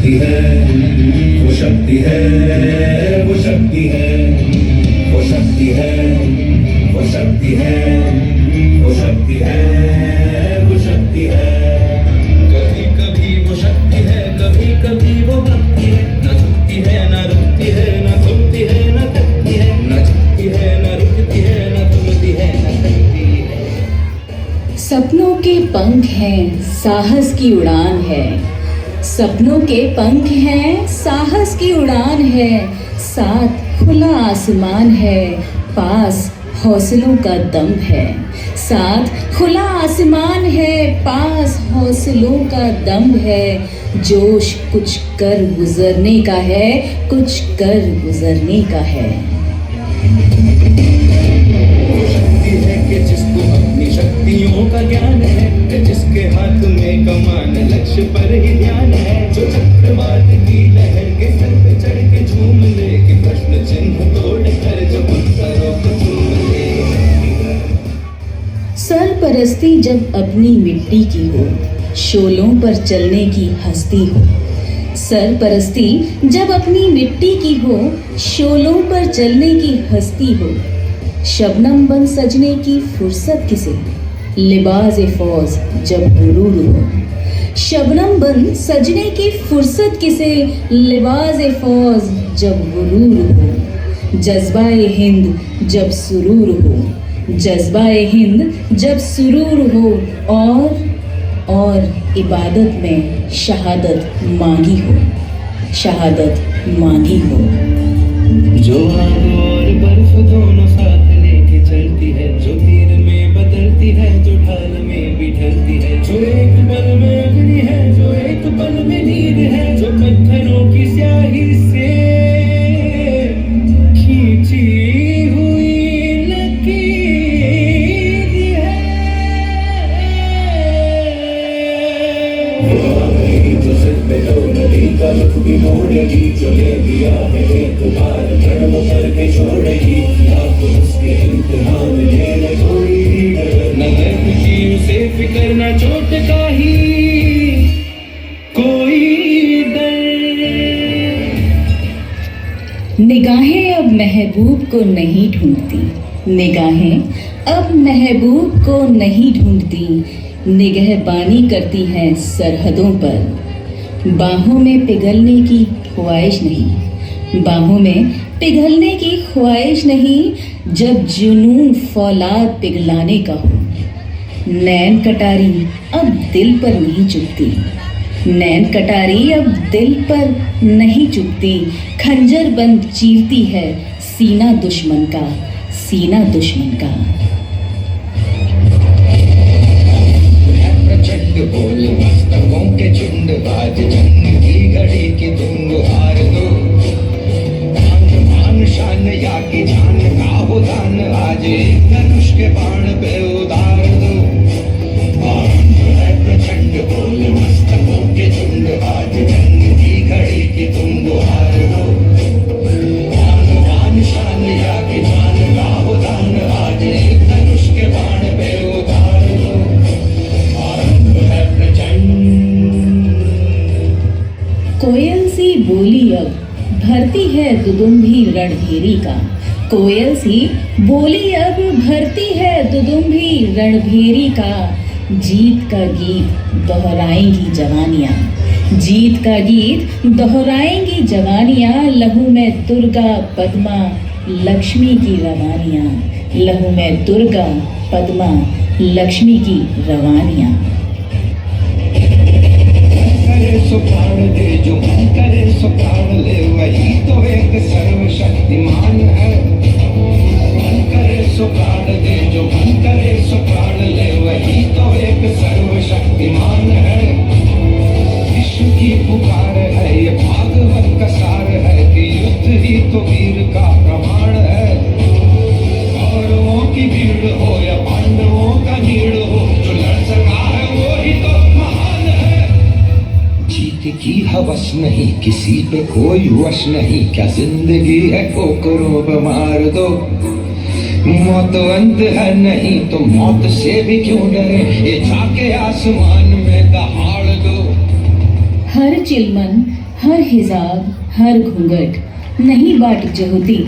शक्ति है, वो शक्ति है, वो शक्ति है, वो शक्ति है, वो शक्ति है, वो शक्ति है, वो शक्ति है। कभी कभी वो शक्ति है, कभी कभी वो भक्ति है। न झुकती है, न रुकती है, न थमती है, न थकती है, न झुकती है, न रुकती है, न थमती है, न थकती है। सपनों के पंख हैं, साहस की उड़ान है। सपनों के पंख हैं, साहस की उड़ान है। साथ खुला आसमान है, पास हौसलों का दम है। साथ खुला आसमान है, पास हौसलों का दम है। जोश कुछ कर गुजरने का है, कुछ कर गुजरने का है। वो शक्ति है कि जिसको अपनी शक्तियों का ज्ञान है, जिसके हाथ में कमान लक्ष्य पर ही ध्यान है। जो चक्रवात की लहर के सर पे चढ़ के झूम ले, कि प्रश्न चिन्ह तोड़ कर जो उत्तरों को चूम ले। सरपरस्ती जब अपनी मिट्टी की हो, शोलों पर चलने की हस्ती हो। सरपरस्ती जब अपनी मिट्टी की हो, शोलों पर चलने की हस्ती हो। शबनम बन सजने की फुर्सत किसे, लिबाज फौज जब गुरूर हो। शबनम बन सजने की फुर्सत किसे, लिबाज फौज जब गुरूर हो। जज्बाए हिंद जब सुरूर हो, जज्बाए हिंद जब सुरूर हो। और इबादत में शहादत मांगी हो, शहादत मांगी हो। जो आग और बर्फ दोनों साथ लेके चलती है, जो तीर में बदलती है, जो ढाल में भी ढलती है। जो एक पल में अग्नि है, जो एक पल में नीर है। जो पत्थरों की स्याही से खींची हुई लकीर है। वो आ गई जो सिर पे तो नदी का रुख भी मोड़ेगी। जो ले लिया है एक बार धर्म करके छोड़ेगी। आपको उसके इम्तिहान लेने थोड़ी डर न है खुशी उसे फिक्र न चोट का ही कोई डर। निगाहें अब महबूब को नहीं ढूंढती, निगाहें अब महबूब को नहीं ढूंढती। निगहबानी करती हैं सरहदों पर। बाहों में पिघलने की ख्वाहिश नहीं, बाहों में पिघलने की ख्वाहिश नहीं। जब जुनून फौलाद पिघलाने का हो। नैन कटारी अब दिल पर नहीं चुभती, नैन कटारी अब दिल पर नहीं चुभती। खंजर बंद चीरती है सीना दुश्मन का, सीना दुश्मन का। प्रचंड बोल मस्तकों के झुंड, बाज जंग की घड़ी की तुम गुहार दो। मान शान या की जान का हो दान, आज धनुष के बाण पे उतार दो। प्रचंड बोल मस्तकों के झुंड, बाज जंग की घड़ी की तुम गुहार दो। मान शान या की जान का हो दान, आज धनुष के बाण पे उतार दो। कोयल सी बोली अब भरती है दुदुम्भी रणभेरी का। कोयल सी बोली अब भरती है दुदुम्भी रणभेरी का। जीत का गीत दोहराएंगी जवानियाँ, जीत का गीत दोहराएंगी जवानियाँ। लहू में दुर्गा पद्मा लक्ष्मी की रवानियाँ, लहू में दुर्गा पद्मा लक्ष्मी की रवानियाँ। करे सो प्राण दे, जो मन करे सो प्राण ले, वही तो एक सर्वशक्तिमान है। मन करे सो प्राण दे, जो मन करे सो प्राण ले, वही तो एक सर्वशक्तिमान है। विश्व की पुकार है, ये भागवत का सार है, कि युद्ध ही तो वीर का प्रमाण है। कौरवों की भीड़ हो या पांडवों का भीड़ हो, जो लड़ सका है वो ही तो महान है। जीत की हवस नहीं, किसी पे कोई वश नहीं, क्या जिंदगी है ठोकरों पे मार दो। मौत अंत है नहीं तो मौत से भी क्यों डरे, ये जाके आसमान में दहाड़ दो। हर चिलमन हर हिजाब हर घूंघट नहीं बाट जो होती